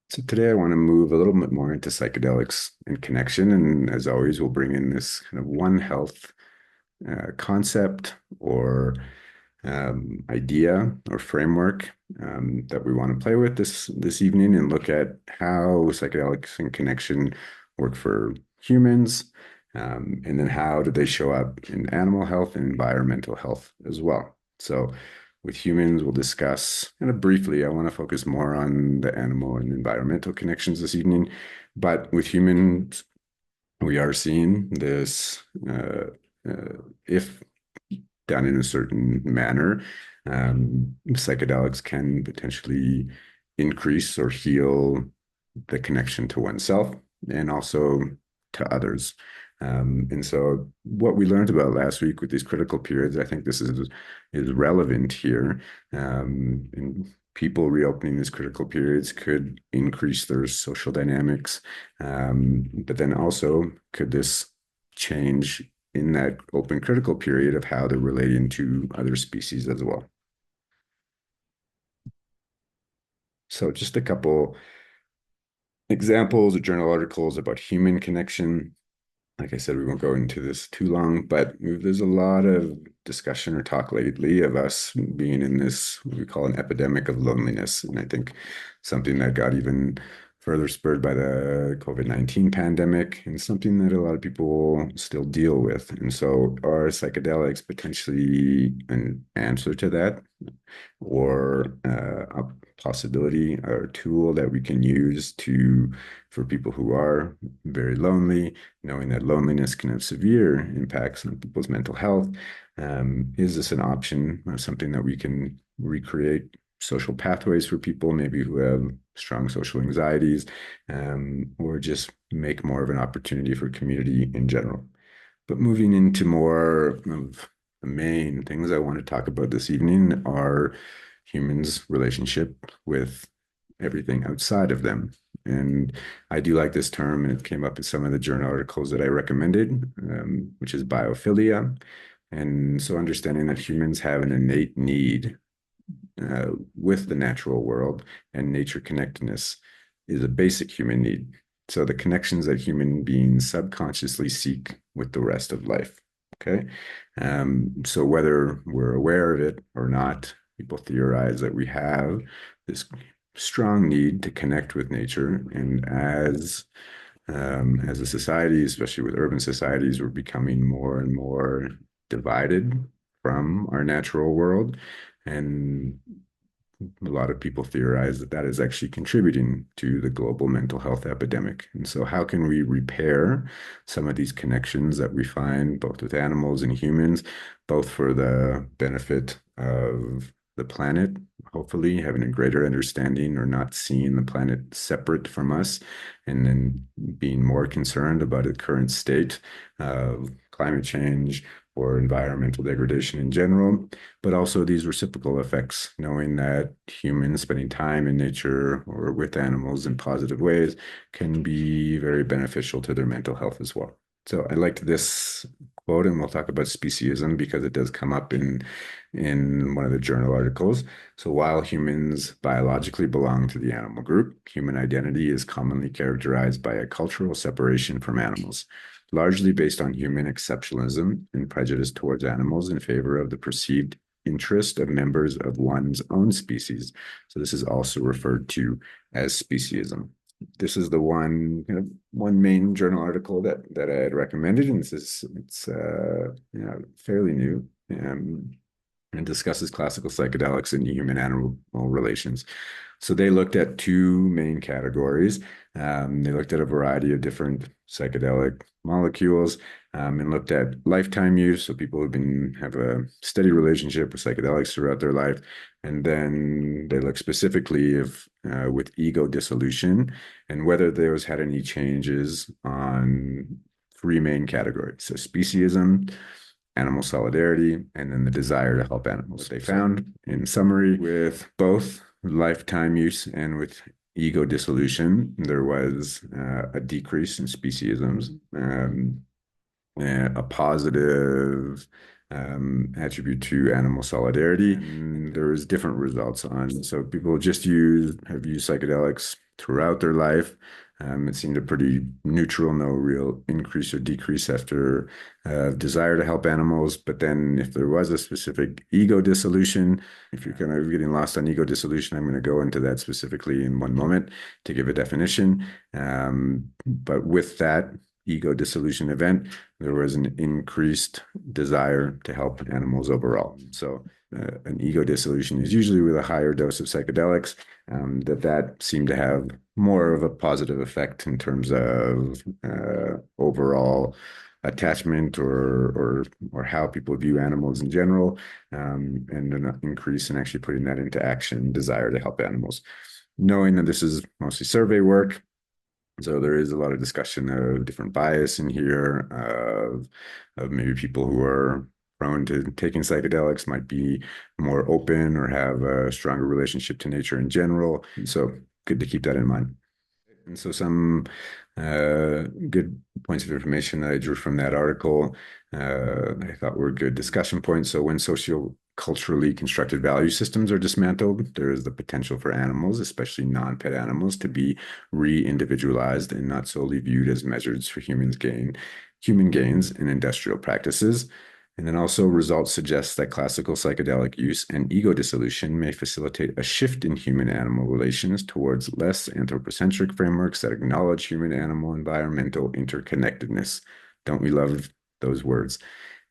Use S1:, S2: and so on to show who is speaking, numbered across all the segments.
S1: So today I want to move a little bit more into psychedelics and connection. And as always, we'll bring in this kind of One Health concept or idea or framework that we want to play with this evening and look at how psychedelics and connection work for humans, and then how do they show up in animal health and environmental health as well. So with humans, we'll discuss kind of briefly. I want to focus more on the animal and environmental connections this evening, but with humans, we are seeing this if done in a certain manner, psychedelics can potentially increase or heal the connection to oneself and also to others. And so what we learned about last week with these critical periods, I think this is relevant here. And people reopening these critical periods could increase their social dynamics. But then also, could this change in that open critical period of how they're relating to other species as well? So just a couple examples or journal articles about human connection. Like I said, we won't go into this too long, but there's a lot of discussion or talk lately of us being in this, what we call an epidemic of loneliness. And I think something that got even further spurred by the COVID-19 pandemic and something that a lot of people still deal with. And so are psychedelics potentially an answer to that, or a possibility or a tool that we can use to for people who are very lonely, knowing that loneliness can have severe impacts on people's mental health? Is this an option, something that we can recreate social pathways for people maybe who have strong social anxieties, or just make more of an opportunity for community in general? But moving into more of the main things I want to talk about this evening are humans' relationship with everything outside of them. And I do like this term, and it came up in some of the journal articles that I recommended, which is biophilia. And so understanding that humans have an innate need with the natural world, and nature connectedness is a basic human need. So the connections that human beings subconsciously seek with the rest of life. Okay. So whether we're aware of it or not, people theorize that we have this strong need to connect with nature. And as a society, especially with urban societies, we're becoming more and more divided from our natural world. And a lot of people theorize that that is actually contributing to the global mental health epidemic. And so, how can we repair some of these connections that we find both with animals and humans, both for the benefit of the planet, hopefully having a greater understanding or not seeing the planet separate from us, and then being more concerned about the current state of climate change or environmental degradation in general, but also these reciprocal effects, knowing that humans spending time in nature or with animals in positive ways can be very beneficial to their mental health as well. So I liked this quote, and we'll talk about speciesism because it does come up in one of the journal articles. So while humans biologically belong to the animal group, human identity is commonly characterized by a cultural separation from animals, largely based on human exceptionalism and prejudice towards animals in favor of the perceived interest of members of one's own species. So this is also referred to as speciesism. This is the one main journal article that I had recommended, and it's fairly new. And discusses classical psychedelics and human animal relations. So they looked at two main categories. They looked at a variety of different psychedelic molecules, and looked at lifetime use. So people have a steady relationship with psychedelics throughout their life. And then they looked specifically if with ego dissolution and whether those had any changes on three main categories. So speciesism, animal solidarity, and then the desire to help animals. They found, in summary, with both lifetime use and with ego dissolution, there was a decrease in speciesisms, a positive attribute to animal solidarity. And there was different results on. So people have used psychedelics throughout their life. It seemed a pretty neutral, no real increase or decrease after desire to help animals. But then if there was a specific ego dissolution, if you're kind of getting lost on ego dissolution, I'm going to go into that specifically in one moment to give a definition. But with that ego dissolution event, there was an increased desire to help animals overall. So an ego dissolution is usually with a higher dose of psychedelics, that seemed to have more of a positive effect in terms of overall attachment or how people view animals in general, and an increase in actually putting that into action, desire to help animals. Knowing that this is mostly survey work, so there is a lot of discussion of different bias in here, of maybe people who are prone to taking psychedelics might be more open or have a stronger relationship to nature in general. So good to keep that in mind. And so some good points of information that I drew from that article, I thought were good discussion points. So when socio-culturally constructed value systems are dismantled, there is the potential for animals, especially non-pet animals, to be re-individualized and not solely viewed as measures for human gains in industrial practices. And then also results suggest that classical psychedelic use and ego dissolution may facilitate a shift in human-animal relations towards less anthropocentric frameworks that acknowledge human-animal environmental interconnectedness. Don't we love those words?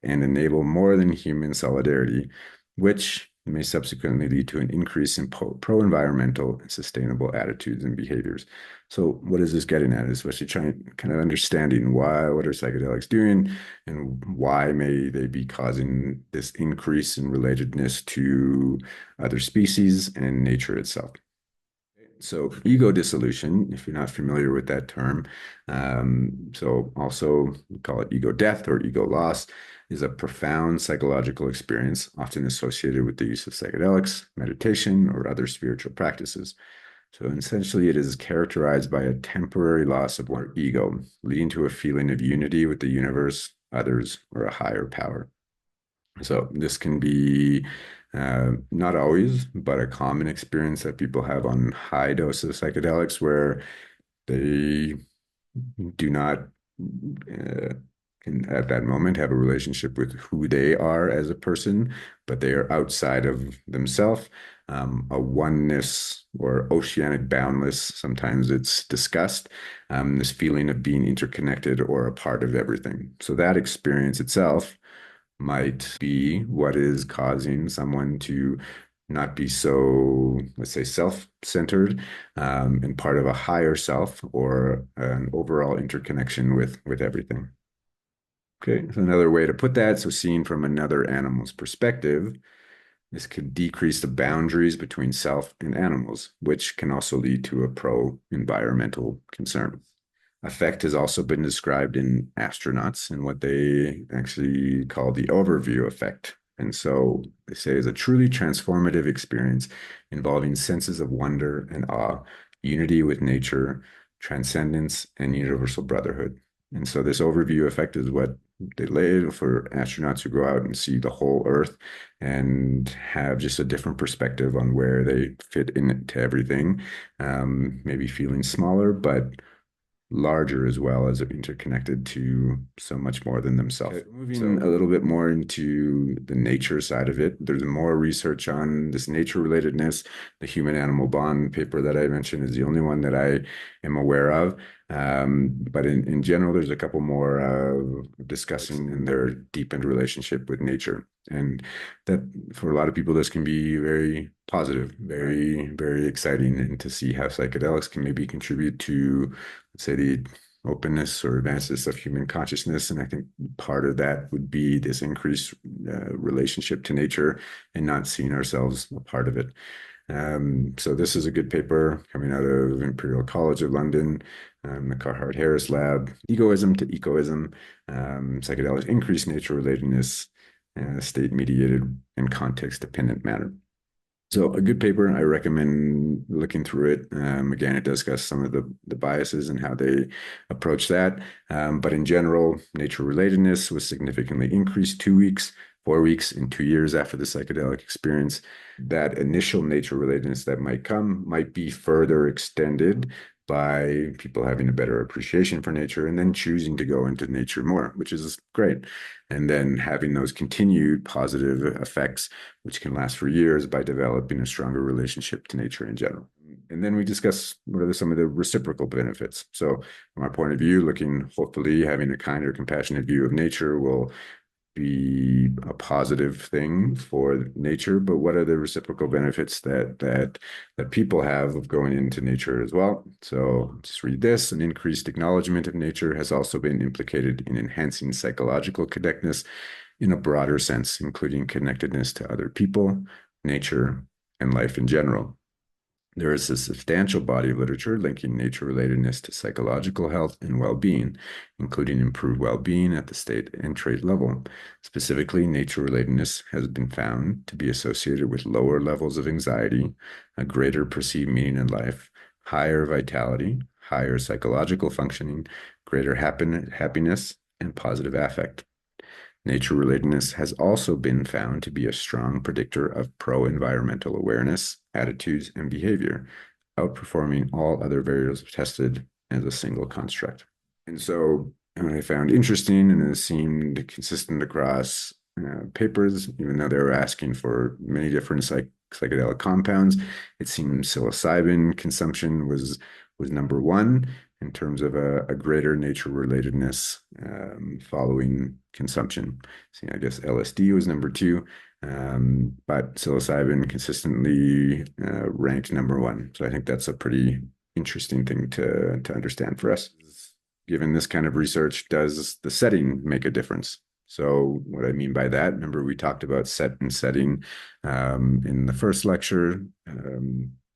S1: And enable more than human solidarity, which may subsequently lead to an increase in pro-environmental and sustainable attitudes and behaviors. So what is this getting at? Especially trying kind of understanding what are psychedelics doing and why may they be causing this increase in relatedness to other species and nature itself. So ego dissolution, if you're not familiar with that term, so also we call it ego death or ego loss, is a profound psychological experience often associated with the use of psychedelics, meditation, or other spiritual practices. So essentially, it is characterized by a temporary loss of one's ego, leading to a feeling of unity with the universe, others, or a higher power. So this can be not always, but a common experience that people have on high doses of psychedelics where they do not can at that moment have a relationship with who they are as a person, but they are outside of themselves, a oneness or oceanic boundless, sometimes it's discussed, this feeling of being interconnected or a part of everything. So that experience itself might be what is causing someone to not be so, let's say, self-centered, and part of a higher self or an overall interconnection with everything. Okay, so another way to put that, so seen from another animal's perspective, this could decrease the boundaries between self and animals, which can also lead to a pro-environmental concern. Effect has also been described in astronauts and what they actually call the overview effect. And so they say is a truly transformative experience involving senses of wonder and awe, unity with nature, transcendence, and universal brotherhood. And so this overview effect is what they lay for astronauts who go out and see the whole Earth and have just a different perspective on where they fit into everything, maybe feeling smaller, but larger as well as interconnected to so much more than themselves. Okay, moving a little bit more into the nature side of it, there's more research on this nature relatedness. The human animal bond paper that I mentioned is the only one that I am aware of. But in general, there's a couple more discussing in their deepened relationship with nature. And that for a lot of people, this can be very positive, very, very exciting, and to see how psychedelics can maybe contribute to, let's say, the openness or advances of human consciousness. And I think part of that would be this increased relationship to nature and not seeing ourselves a part of it. So this is a good paper coming out of Imperial College of London, the Carhart Harris Lab, Egoism to Ecoism, Psychedelics Increased Nature Relatedness, State-Mediated and Context-Dependent Manner. So a good paper, I recommend looking through it. Again, it discusses some of the biases and how they approach that. But in general, nature relatedness was significantly increased 2 weeks 4 weeks and 2 years after the psychedelic experience. That initial nature relatedness that might come might be further extended by people having a better appreciation for nature and then choosing to go into nature more, which is great. And then having those continued positive effects, which can last for years by developing a stronger relationship to nature in general. And then we discuss what are some of the reciprocal benefits. So, from our point of view, looking hopefully having a kinder, compassionate view of nature will be a positive thing for nature, but what are the reciprocal benefits that people have of going into nature as well? So just read this. An increased acknowledgement of nature has also been implicated in enhancing psychological connectedness in a broader sense, including connectedness to other people, nature, and life in general. There is a substantial body of literature linking nature relatedness to psychological health and well being, including improved well being at the state and trait level. Specifically, nature relatedness has been found to be associated with lower levels of anxiety, a greater perceived meaning in life, higher vitality, higher psychological functioning, greater happiness, and positive affect. Nature relatedness has also been found to be a strong predictor of pro-environmental awareness, attitudes, and behavior, outperforming all other variables tested as a single construct. And so I found interesting, and it seemed consistent across papers, even though they were asking for many different psychedelic compounds. It seemed psilocybin consumption was number one in terms of a greater nature relatedness following consumption. So I guess LSD was number two, but psilocybin consistently ranked number one. So I think that's a pretty interesting thing to understand for us. Given this kind of research, does the setting make a difference? So what I mean by that, remember we talked about set and setting in the first lecture.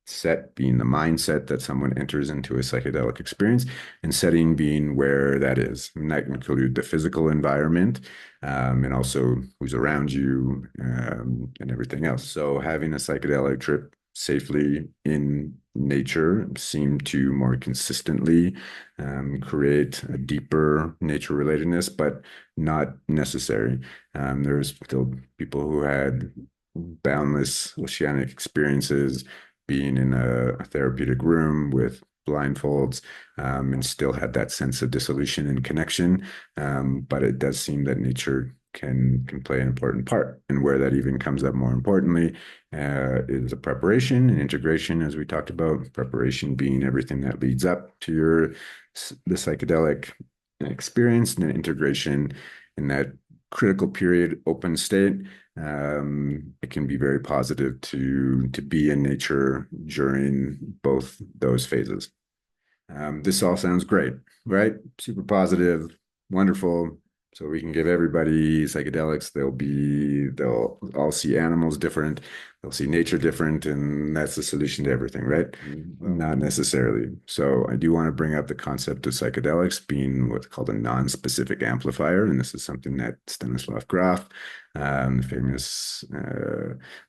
S1: Set being the mindset that someone enters into a psychedelic experience, and setting being where that is. And that can include the physical environment and also who's around you and everything else. So having a psychedelic trip safely in nature seemed to more consistently create a deeper nature relatedness, but not necessary. There's still people who had boundless oceanic experiences being in a therapeutic room with blindfolds and still had that sense of dissolution and connection. But it does seem that nature can play an important part. And where that even comes up more importantly is the preparation and integration, as we talked about, preparation being everything that leads up to the psychedelic experience, and then integration in that critical period, open state. It can be very positive to be in nature during both those phases. This all sounds great, right? Super positive, wonderful. So we can give everybody psychedelics. They'll all see animals different. They'll see nature different, and that's the solution to everything, right? Not necessarily. So I do want to bring up the concept of psychedelics being what's called a non-specific amplifier, and this is something that Stanislav Graf, the famous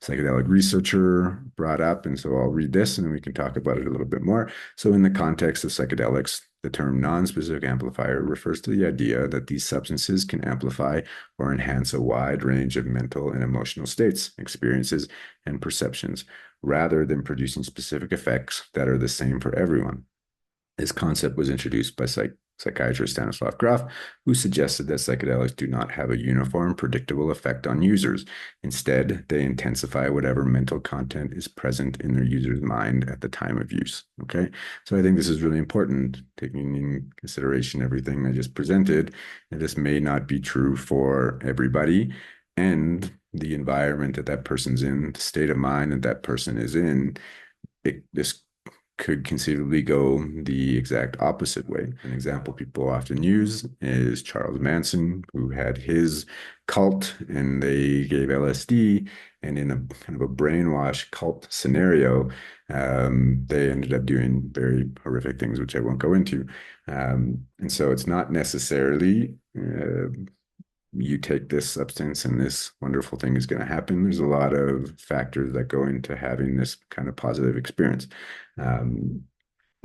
S1: psychedelic researcher, brought up. And so I'll read this, and then we can talk about it a little bit more. So in the context of psychedelics, the term non-specific amplifier refers to the idea that these substances can amplify or enhance a wide range of mental and emotional states, experiences, and perceptions, rather than producing specific effects that are the same for everyone. This concept was introduced by psychiatrist Stanislav Graf, who suggested that psychedelics do not have a uniform, predictable effect on users. Instead, they intensify whatever mental content is present in their user's mind at the time of use. Okay, so I think this is really important, taking in consideration everything I just presented. And this may not be true for everybody, and the environment that that person's in, the state of mind that that person is in, this could conceivably go the exact opposite way. An example people often use is Charles Manson, who had his cult and they gave LSD, and in a kind of a brainwash cult scenario, they ended up doing very horrific things, which I won't go into. And so it's not necessarily you take this substance and this wonderful thing is going to happen. There's a lot of factors that go into having this kind of positive experience. And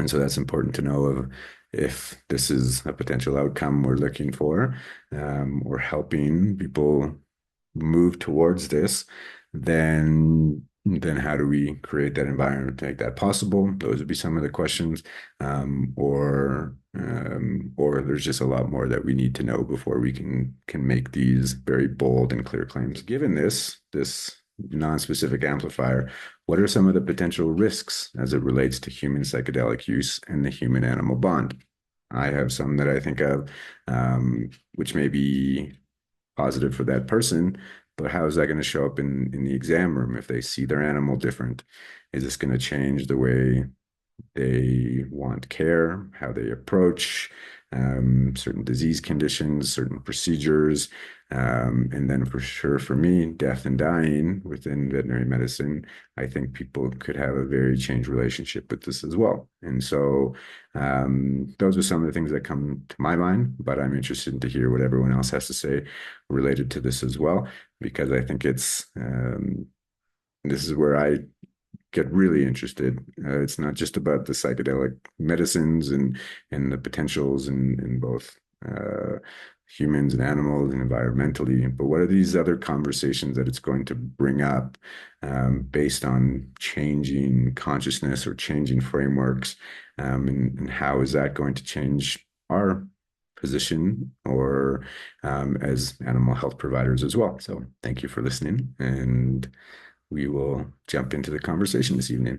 S1: so that's important to know of if this is a potential outcome we're looking for or helping people move towards this, then how do we create that environment to make that possible? Those would be some of the questions. Or there's just a lot more that we need to know before we can make these very bold and clear claims. Given this non-specific amplifier, what are some of the potential risks as it relates to human psychedelic use and the human-animal bond? I have some that I think of, which may be positive for that person, but how is that going to show up in the exam room if they see their animal different? Is this going to change the way they want care, how they approach certain disease conditions, certain procedures. And then for sure, for me, death and dying within veterinary medicine, I think people could have a very changed relationship with this as well. And so those are some of the things that come to my mind, but I'm interested to hear what everyone else has to say related to this as well, because I think this is where I get really interested. It's not just about the psychedelic medicines and the potentials in both humans and animals and environmentally, but what are these other conversations that it's going to bring up based on changing consciousness or changing frameworks, and how is that going to change our position or as animal health providers as well? So thank you for listening, and we will jump into the conversation this evening.